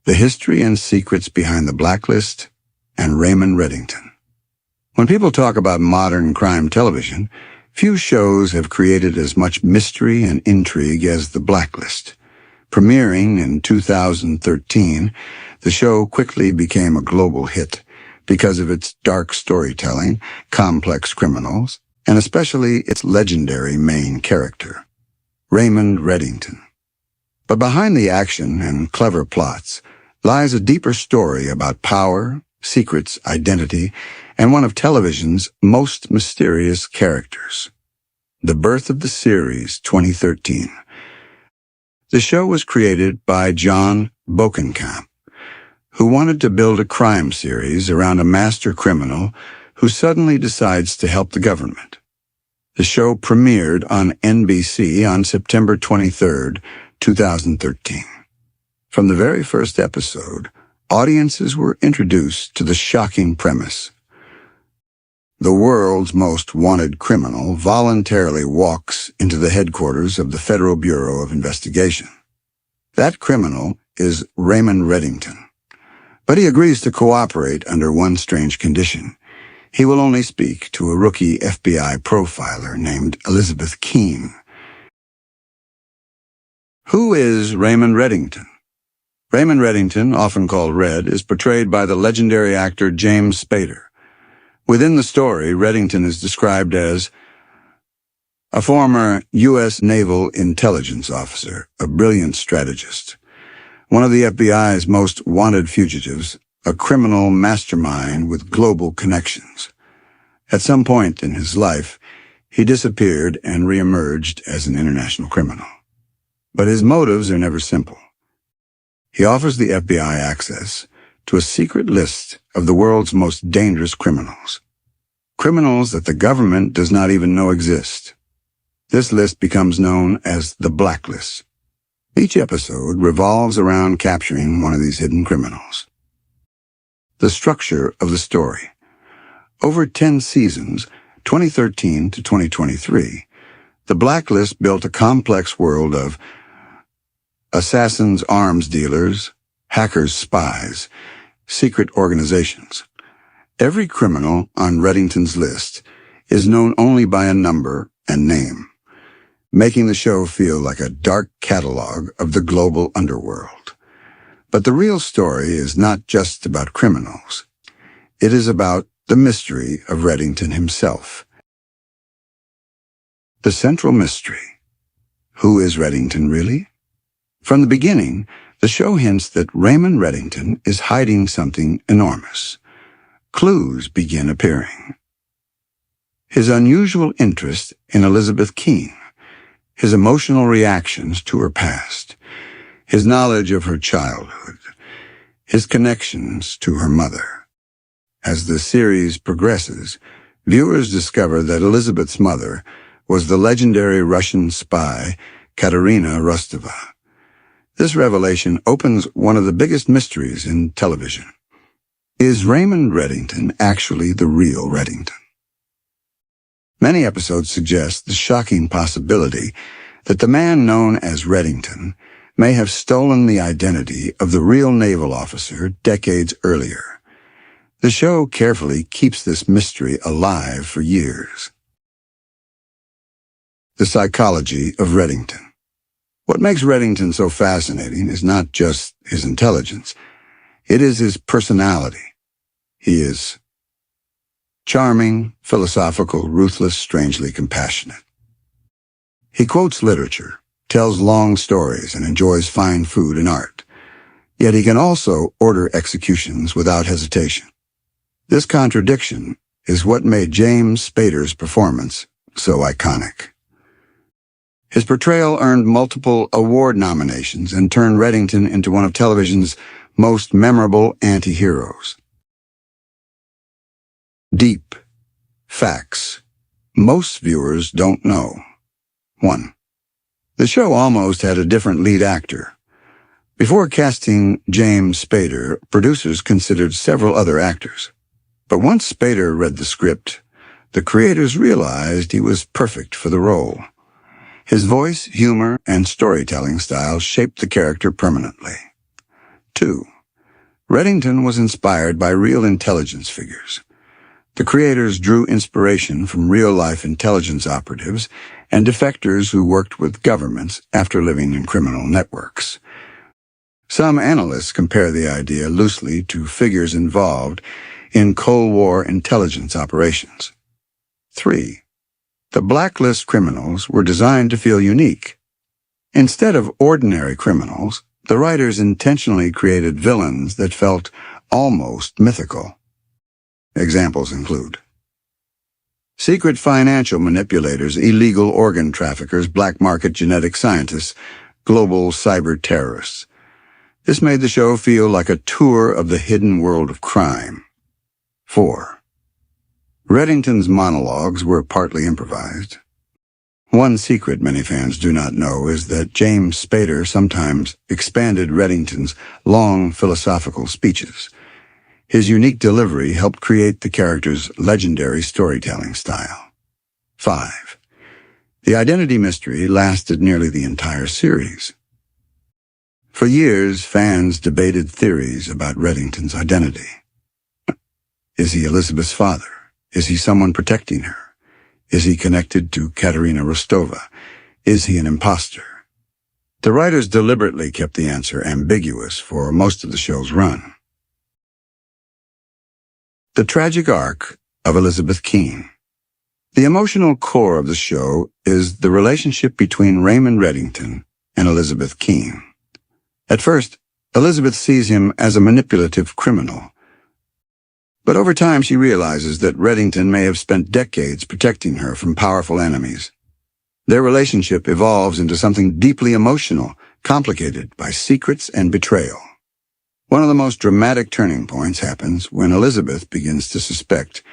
The History and Secrets Behind the Blacklist, and Raymond Reddington. When people talk about modern crime television, few shows have created as much mystery and intrigue as The Blacklist. Premiering in 2013, the show quickly became a global hit because of its dark storytelling, complex criminals, and especially its legendary main character, Raymond Reddington. But behind the action and clever plots lies a deeper story about power, secrets, identity, and one of television's most mysterious characters. The birth of the series, 2013. The show was created by John Bokenkamp, who wanted to build a crime series around a master criminal who suddenly decides to help the government. The show premiered on NBC on September 23, 2013. From the very first episode, audiences were introduced to the shocking premise. The world's most wanted criminal voluntarily walks into the headquarters of the Federal Bureau of Investigation. That criminal is Raymond Reddington. But he agrees to cooperate under one strange condition. He will only speak to a rookie FBI profiler named Elizabeth Keene. Who is Raymond Reddington? Raymond Reddington, often called Red, is portrayed by the legendary actor James Spader. Within the story, Reddington is described as a former U.S. Naval intelligence officer, a brilliant strategist, one of the FBI's most wanted fugitives, a criminal mastermind with global connections. At some point in his life, he disappeared and reemerged as an international criminal. But his motives are never simple. He offers the FBI access to a secret list of the world's most dangerous criminals. Criminals that the government does not even know exist. This list becomes known as the Blacklist. Each episode revolves around capturing one of these hidden criminals. The structure of the story. Over 10 seasons, 2013 to 2023, the Blacklist built a complex world of assassins, arms dealers, hackers, spies, secret organizations. Every criminal on Reddington's list is known only by a number and name, making the show feel like a dark catalog of the global underworld. But the real story is not just about criminals. It is about the mystery of Reddington himself. The central mystery. Who is Reddington really? From the beginning, the show hints that Raymond Reddington is hiding something enormous. Clues begin appearing. His unusual interest in Elizabeth Keene, his emotional reactions to her past, his knowledge of her childhood, his connections to her mother. As the series progresses, viewers discover that Elizabeth's mother was the legendary Russian spy Katerina Rostova. This revelation opens one of the biggest mysteries in television. Is Raymond Reddington actually the real Reddington? Many episodes suggest the shocking possibility that the man known as Reddington may have stolen the identity of the real naval officer decades earlier. The show carefully keeps this mystery alive for years. The psychology of Reddington. What makes Reddington so fascinating is not just his intelligence. It is his personality. He is charming, philosophical, ruthless, strangely compassionate. He quotes literature, tells long stories, and enjoys fine food and art. Yet he can also order executions without hesitation. This contradiction is what made James Spader's performance so iconic. His portrayal earned multiple award nominations and turned Reddington into one of television's most memorable anti-heroes. Deep facts most viewers don't know. 1. The show almost had a different lead actor. Before casting James Spader, producers considered several other actors. But once Spader read the script, the creators realized he was perfect for the role. His voice, humor, and storytelling style shaped the character permanently. 2. Reddington was inspired by real intelligence figures. The creators drew inspiration from real-life intelligence operatives and defectors who worked with governments after living in criminal networks. Some analysts compare the idea loosely to figures involved in Cold War intelligence operations. 3. The Blacklist criminals were designed to feel unique. Instead of ordinary criminals, the writers intentionally created villains that felt almost mythical. Examples include secret financial manipulators, illegal organ traffickers, black market genetic scientists, global cyber terrorists. This made the show feel like a tour of the hidden world of crime. 4. Reddington's monologues were partly improvised. One secret many fans do not know is that James Spader sometimes expanded Reddington's long philosophical speeches. His unique delivery helped create the character's legendary storytelling style. 5. The identity mystery lasted nearly the entire series. For years, fans debated theories about Reddington's identity. Is he Elizabeth's father? Is he someone protecting her? Is he connected to Katerina Rostova? Is he an imposter? The writers deliberately kept the answer ambiguous for most of the show's run. The tragic arc of Elizabeth Keene. The emotional core of the show is the relationship between Raymond Reddington and Elizabeth Keene. At first, Elizabeth sees him as a manipulative criminal. But over time she realizes that Reddington may have spent decades protecting her from powerful enemies. Their relationship evolves into something deeply emotional, complicated by secrets and betrayal. One of the most dramatic turning points happens when Elizabeth begins to suspect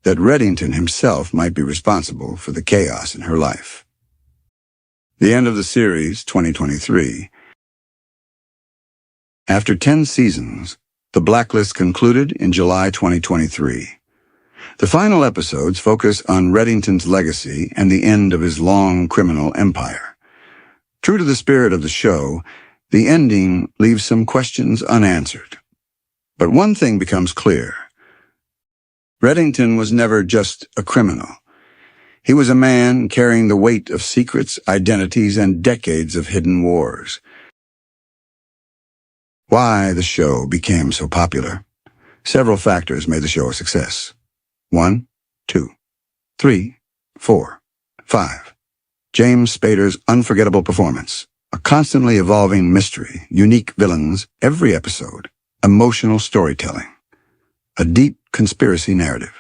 that Reddington himself might be responsible for the chaos in her life. The end of the series, 2023. After 10 seasons, The Blacklist concluded in July 2023. The final episodes focus on Reddington's legacy and the end of his long criminal empire. True to the spirit of the show, the ending leaves some questions unanswered. But one thing becomes clear. Reddington was never just a criminal. He was a man carrying the weight of secrets, identities, and decades of hidden wars. Why the show became so popular? Several factors made the show a success. 1, 2, 3, 4, 5. James Spader's unforgettable performance. A constantly evolving mystery, unique villains every episode, emotional storytelling. A deep conspiracy narrative.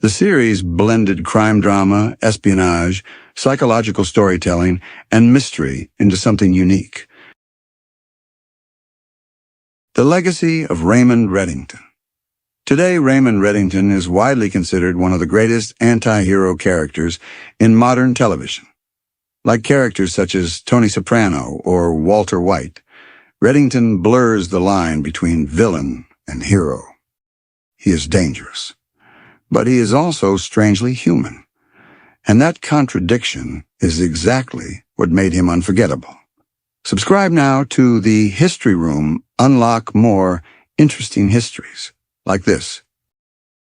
The series blended crime drama, espionage, psychological storytelling, and mystery into something unique. The legacy of Raymond Reddington. Today, Raymond Reddington is widely considered one of the greatest anti-hero characters in modern television. Like characters such as Tony Soprano or Walter White, Reddington blurs the line between villain and hero. He is dangerous, but he is also strangely human. And that contradiction is exactly what made him unforgettable. Subscribe now to the History Room. Unlock more interesting histories like this.